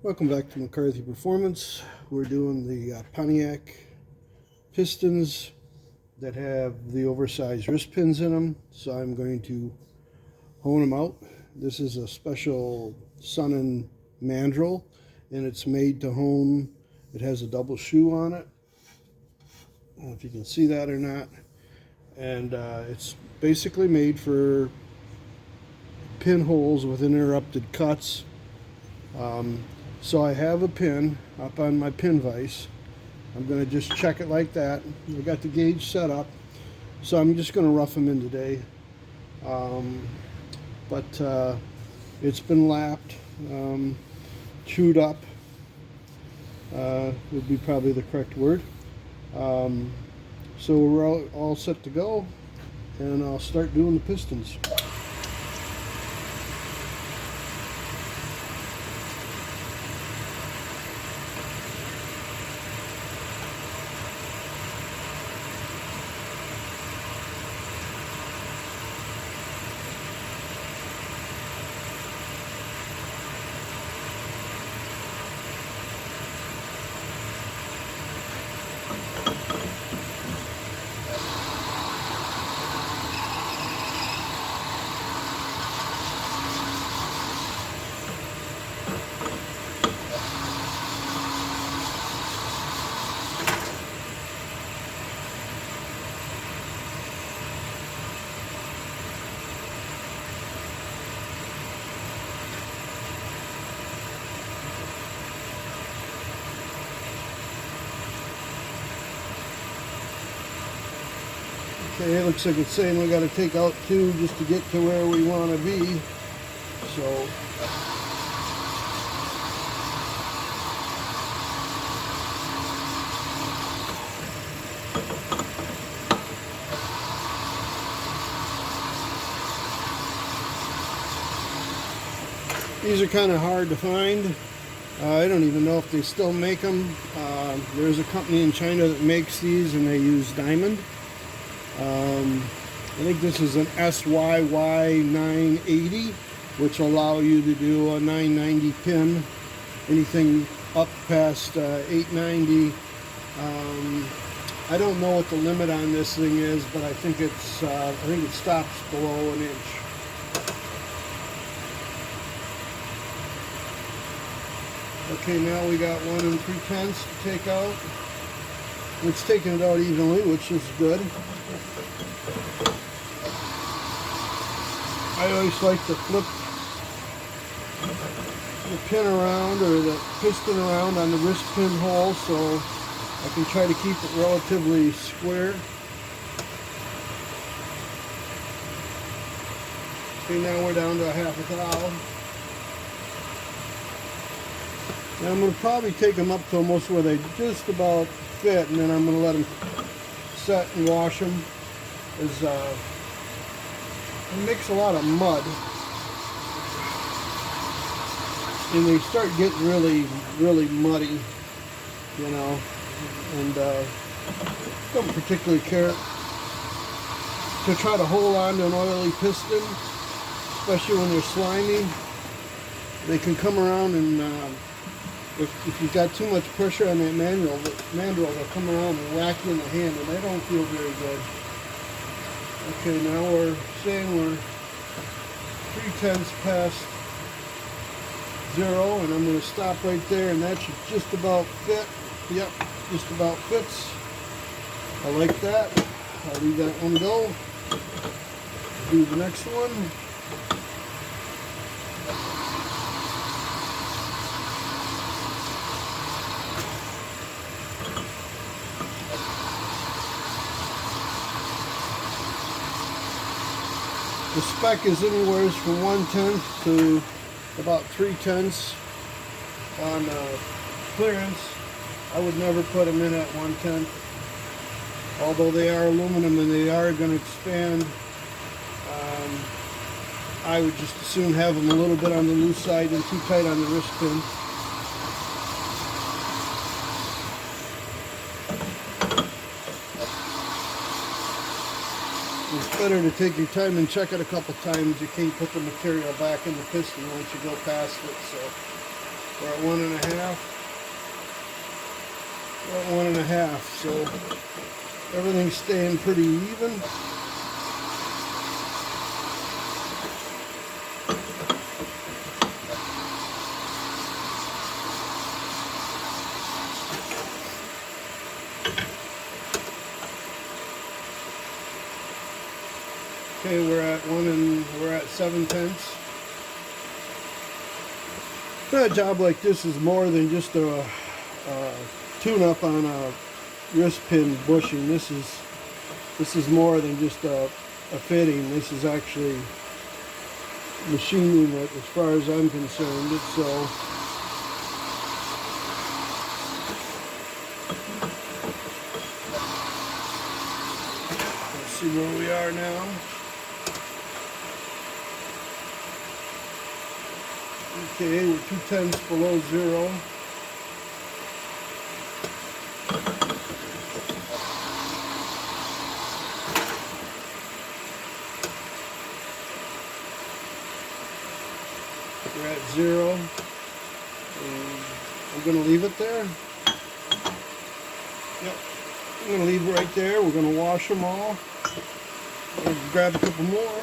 Welcome back to McCarthy Performance. We're doing the Pontiac pistons that have the oversized wrist pins in them. So I'm going to hone them out. This is a special Sun & mandrel, and it's made to hone. It has a double shoe on it. I don't know if you can see that or not. And it's basically made for pinholes with interrupted cuts. So I have a pin up on my pin vise. I'm going to just check it like that. I got the gauge set up, so I'm just going to rough them in today. But it's been lapped, chewed up would be probably the correct word. So we're all set to go, and I'll start doing the pistons. Okay, it looks like it's saying we got to take out 2 just to get to where we want to be. So these are kind of hard to find. I don't even know if they still make them. There's a company in China that makes these, and they use diamond. I think this is an SYY 980, which will allow you to do a 990 pin. Anything up past 890. I don't know what the limit on this thing is, but I think it stops below an inch. Okay, now we got 1 3/10 to take out. It's taking it out evenly, which is good. I always like to flip the pin around, or the piston around on the wrist pin hole, so I can try to keep it relatively square. Okay, now we're down to a 1/2 thou. Now I'm going to probably take them up to almost where they just about fit, and then I'm going to let them set and wash them. It makes a lot of mud, and they start getting really muddy, you know, and don't particularly care to try to hold on to an oily piston, especially when they're slimy. They can come around and if you've got too much pressure on that mandrel, will come around and whack you in the hand, and they don't feel very good. Okay, now we're saying we're 3/10 past 0, and I'm going to stop right there, and that should just about fit. Yep, just about fits. I like that. I'll leave that one go. Do the next one. The spec is anywhere from 1/10 to about 3/10 on clearance. I would never put them in at 1/10, although they are aluminum and they are going to expand. I would just as soon have them a little bit on the loose side and too tight on the wrist pin. It's better to take your time and check it a couple times. You can't put the material back in the piston once you go past it. So We're at 1.5. We're at 1.5, so everything's staying pretty even. Okay, we're at 7/10. A job like this is more than just a tune-up on a wrist pin bushing. This is more than just a fitting. This is actually machining it, as far as I'm concerned. So let's see where we are now. Okay, we're 2/10 below 0. We're at 0. And I'm going to leave it there. Yep. I'm going to leave it right there. We're going to wash them all. I'll grab a couple more.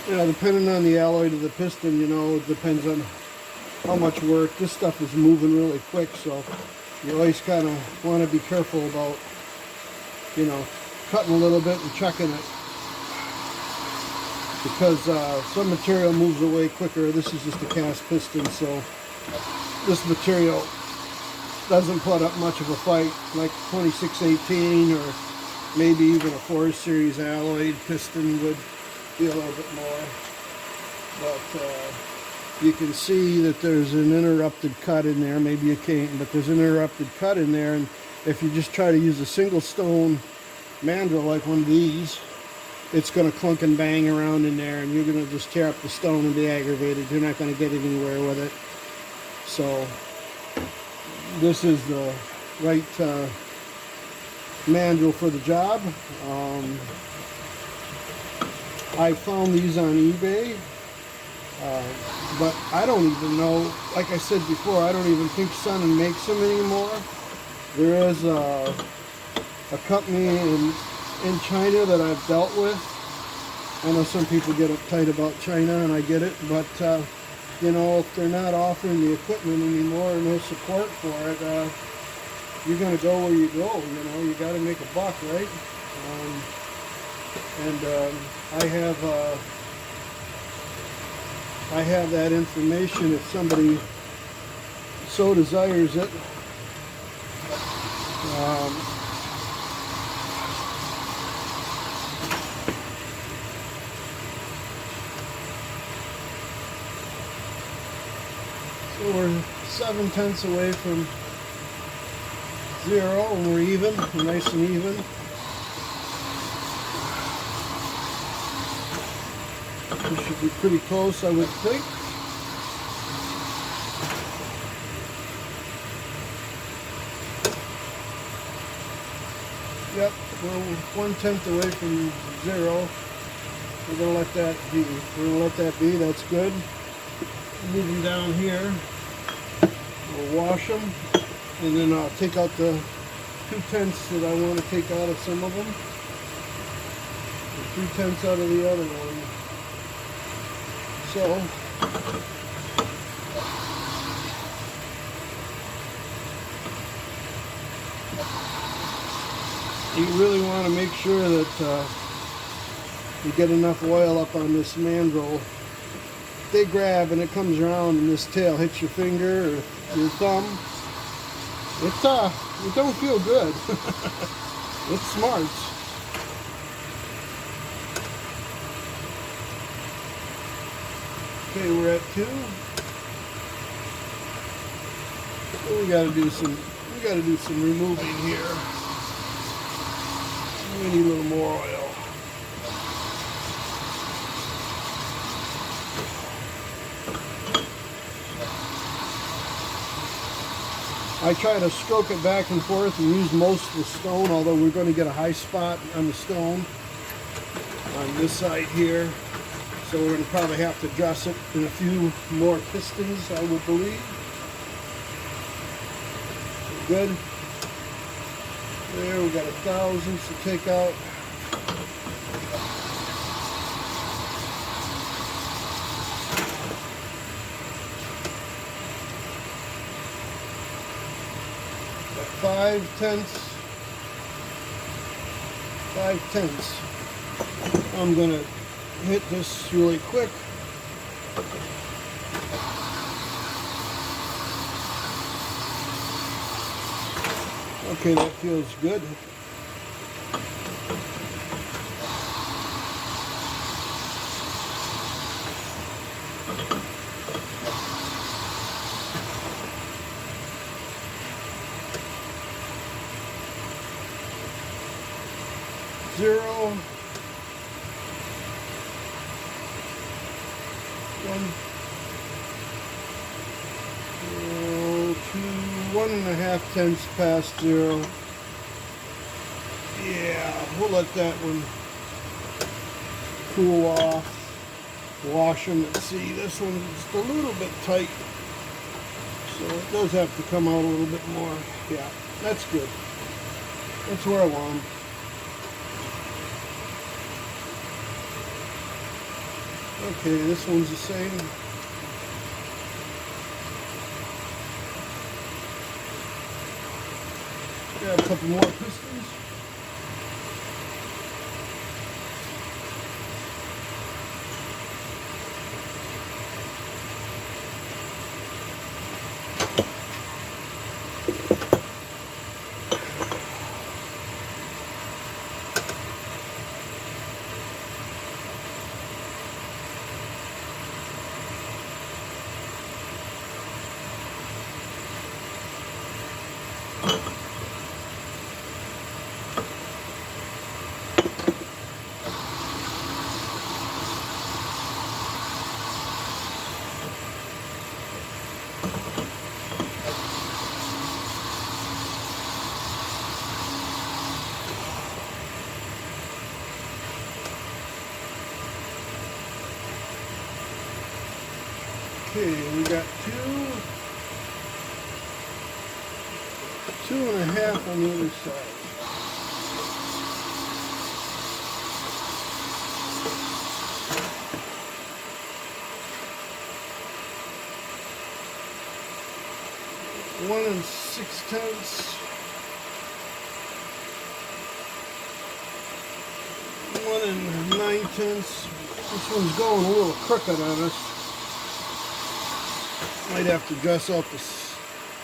Yeah, depending on the alloy to the piston, you know, it depends on how much work. This stuff is moving really quick, so you always kind of want to be careful about, you know, cutting a little bit and checking it, because some material moves away quicker. This is just a cast piston, so this material doesn't put up much of a fight like 2618 or maybe even a 4 Series alloyed piston would be a little bit more. But you can see that there's an interrupted cut in there. Maybe you can't, but there's an interrupted cut in there, and if you just try to use a single stone mandrel like one of these, it's going to clunk and bang around in there, and you're going to just tear up the stone and be aggravated. You're not going to get anywhere with it. So this is the right mandrel for the job. I found these on eBay, but I don't even know, like I said before, I don't even think Sun makes them anymore. There is a company in China that I've dealt with. I know some people get uptight about China, and I get it, but you know, if they're not offering the equipment anymore or no support for it, you're going to go where you go. You know, you got to make a buck, right? I have that information if somebody so desires it. So we're 7/10 away from 0, and we're even, we're nice and even. This should be pretty close, I would think. Yep, we're 1/10 away from 0. We're going to let that be. We're going to let that be, that's good. Moving down here, we'll wash them, and then I'll take out the 2/10 that I want to take out of some of them. 3/10 out of the other one. So you really want to make sure that you get enough oil up on this mandrel. They grab and it comes around and this tail hits your finger or your thumb. It don't feel good. It smarts. Okay, we're at 2. We gotta do some removing here. We need a little more oil. I try to stroke it back and forth and use most of the stone, although we're going to get a high spot on the stone on this side here. So we're going to probably have to dress it in a few more pistons, I would believe. Good. There, we got 1,000 to take out. Got 5/10. I'm gonna hit this really quick. Okay, that feels good. Zero, 1.5 past zero. Yeah, we'll let that one cool off. Wash them and see. This one's just a little bit tight, so it does have to come out a little bit more. Yeah, that's good. That's where I want them. Okay, this one's the same. Got a couple more pistons. Okay, we got 2.5 on the other side. One and 6/10. 1 and 9/10. This one's going a little crooked on us. Might have to dress out the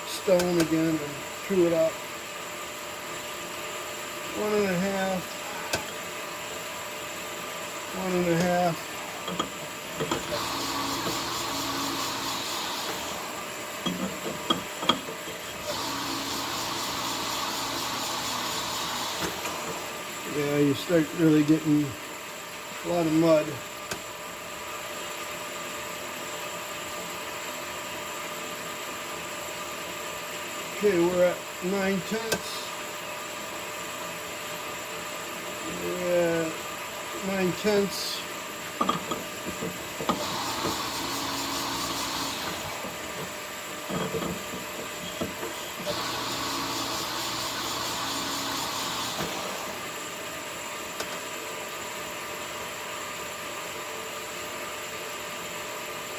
stone again and true it up. 1.5. 1.5. Yeah, you start really getting a lot of mud. Okay, we're at 9/10. We're at 9/10.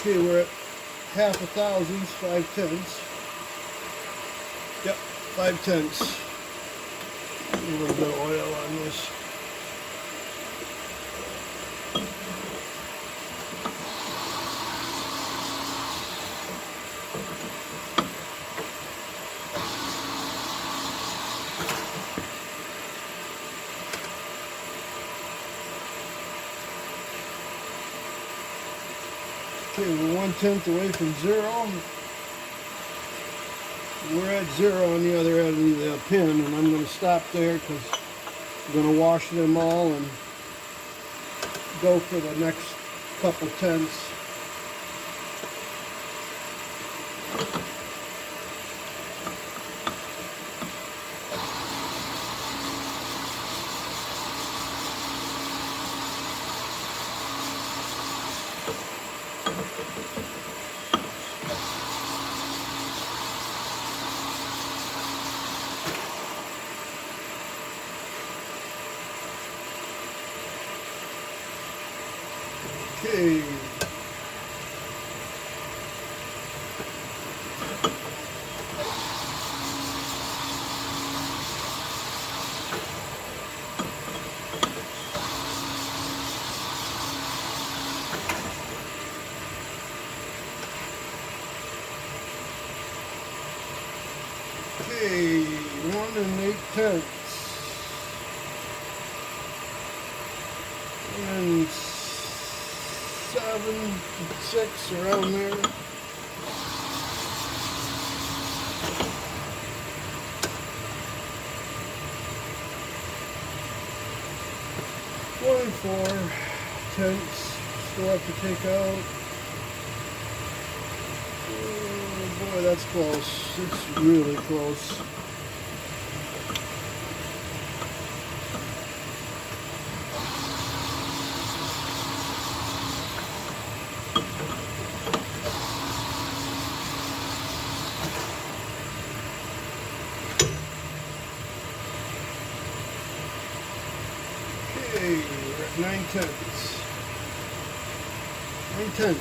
Okay, we're at 0.5, 5/10. Yep, 5/10. A little bit of oil on this. Okay, we're 1/10 away from zero. We're at zero on the other end of the pin, and I'm going to stop there because I'm going to wash them all and go for the next couple tenths. Okay. Okay, 1 8/10. And 7, 6 around there. One 4/10. Still have to take out. Oh boy, that's close. It's really close. Okay, we're at 9/10. 9/10.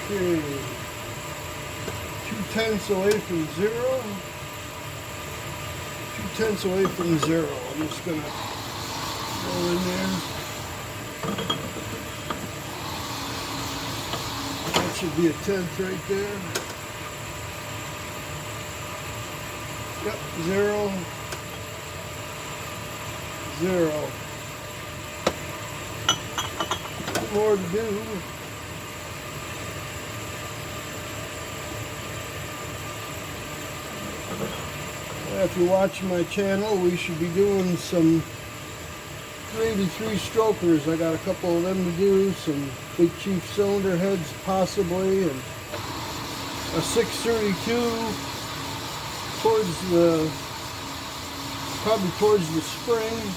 Okay, 2/10 away from 0. 2/10 away from 0. I'm just gonna go in there. That should be a 10th right there. Yep, 0, 0. More to do. If you watch my channel, we should be doing some 383 strokers. I got a couple of them to do, some Big Chief cylinder heads possibly, and a 632 towards the, probably towards the spring.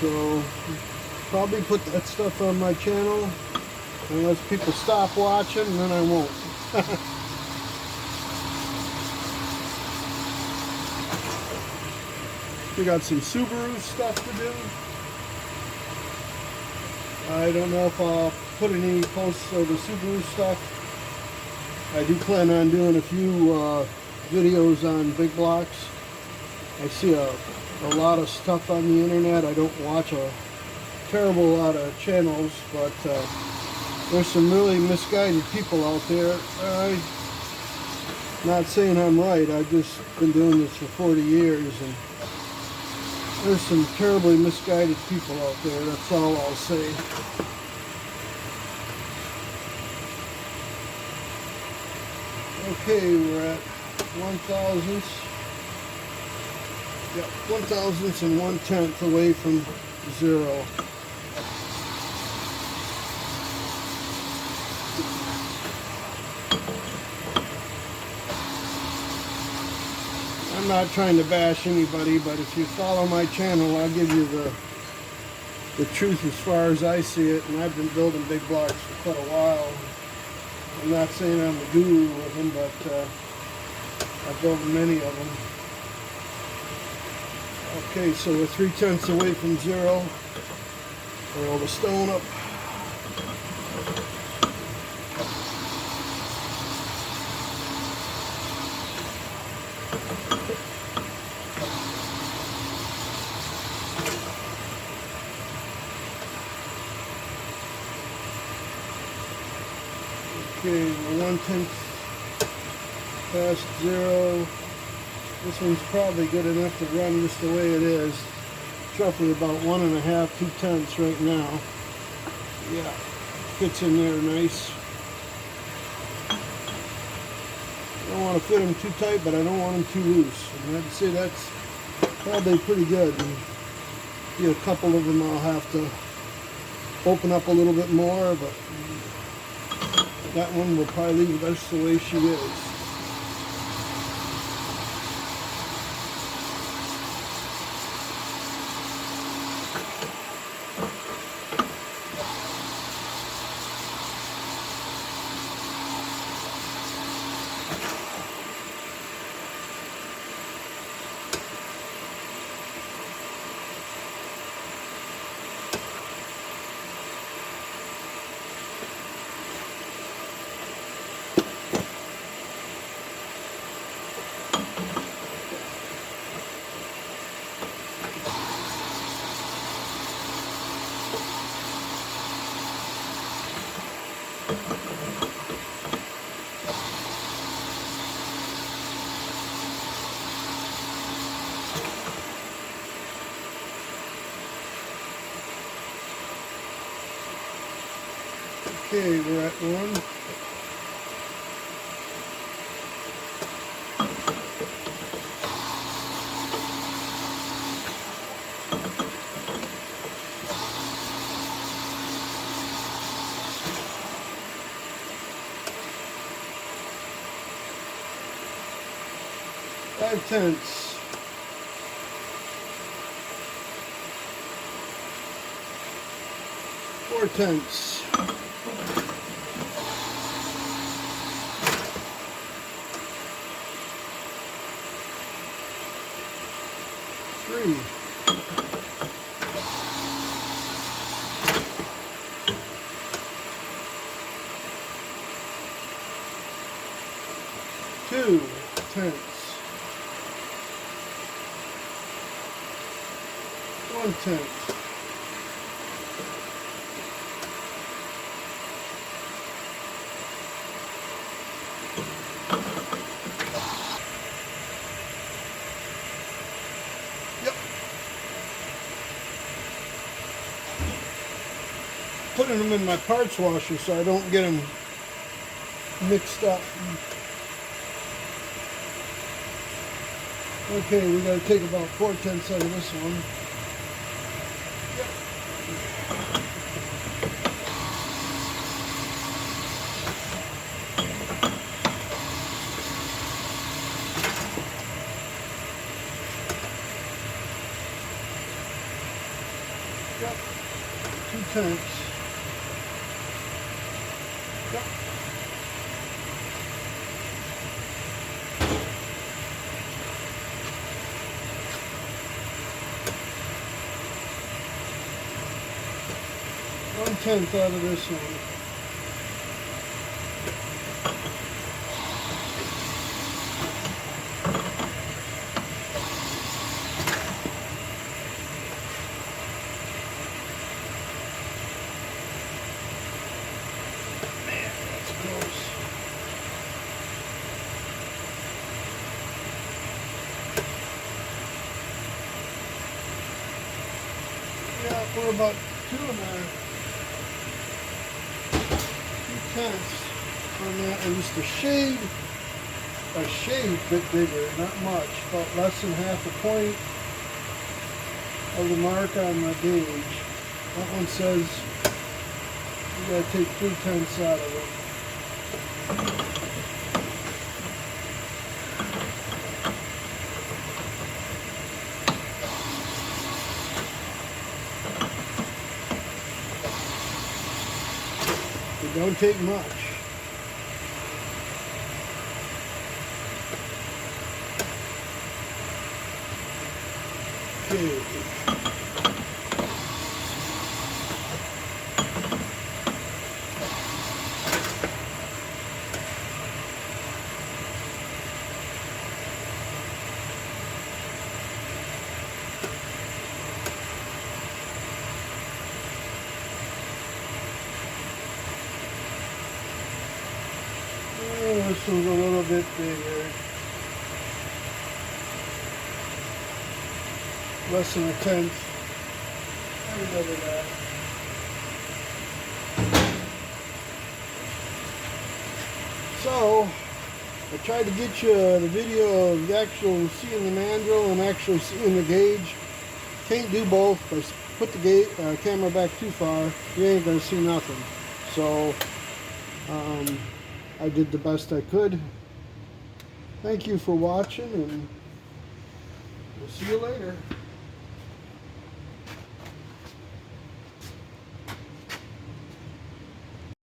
So probably put that stuff on my channel unless people stop watching, and then I won't. We got some Subaru stuff to do. I don't know if I'll put any posts of the Subaru stuff. I do plan on doing a few videos on big blocks. I see a lot of stuff on the internet. I don't watch a terrible lot of channels, but there's some really misguided people out there. I'm not saying I'm right. I've just been doing this for 40 years, and there's some terribly misguided people out there. That's all I'll say. Okay, we're at 1,000ths. Yep, 1,000ths and 1/10 away from 0. I'm not trying to bash anybody, but if you follow my channel, I'll give you the truth as far as I see it. And I've been building big blocks for quite a while. I'm not saying I'm a guru with them, but I've built many of them. Okay, so we're 3/10 away from 0. Roll the stone up. Okay, we're 1/10 past 0. This one's probably good enough to run just the way it is. It's roughly about 1 1/2, 2/10 right now. Yeah, fits in there nice. I don't want to fit them too tight, but I don't want them too loose. And I'd say that's Probably pretty good. And be a couple of them I'll have to open up a little bit more, but that one will probably leave just the way she is. Okay, we're at one. Five tenths. Four tenths. Three. Two tenths. 1 tenth. Yep. Putting them in my parts washer so I don't get them mixed up. Okay, we got to take about 4 tenths out of this one. Yep. 2 tenths. Yep. One tenth out of this one. Yeah, we're about 2 tenths on that, and just a shade bit bigger, not much, about less than half a point of the mark on my gauge. That one says you gotta take 3 tenths out of it. It don't take much. Okay. This one's a little bit bigger. Less than a tenth. Look at that. So, I tried to get you the video of the actual seeing the mandrel and actually seeing the gauge. Can't do both. If I put the camera back too far, you ain't gonna see nothing. So I did the best I could. Thank you for watching, and we'll see you later.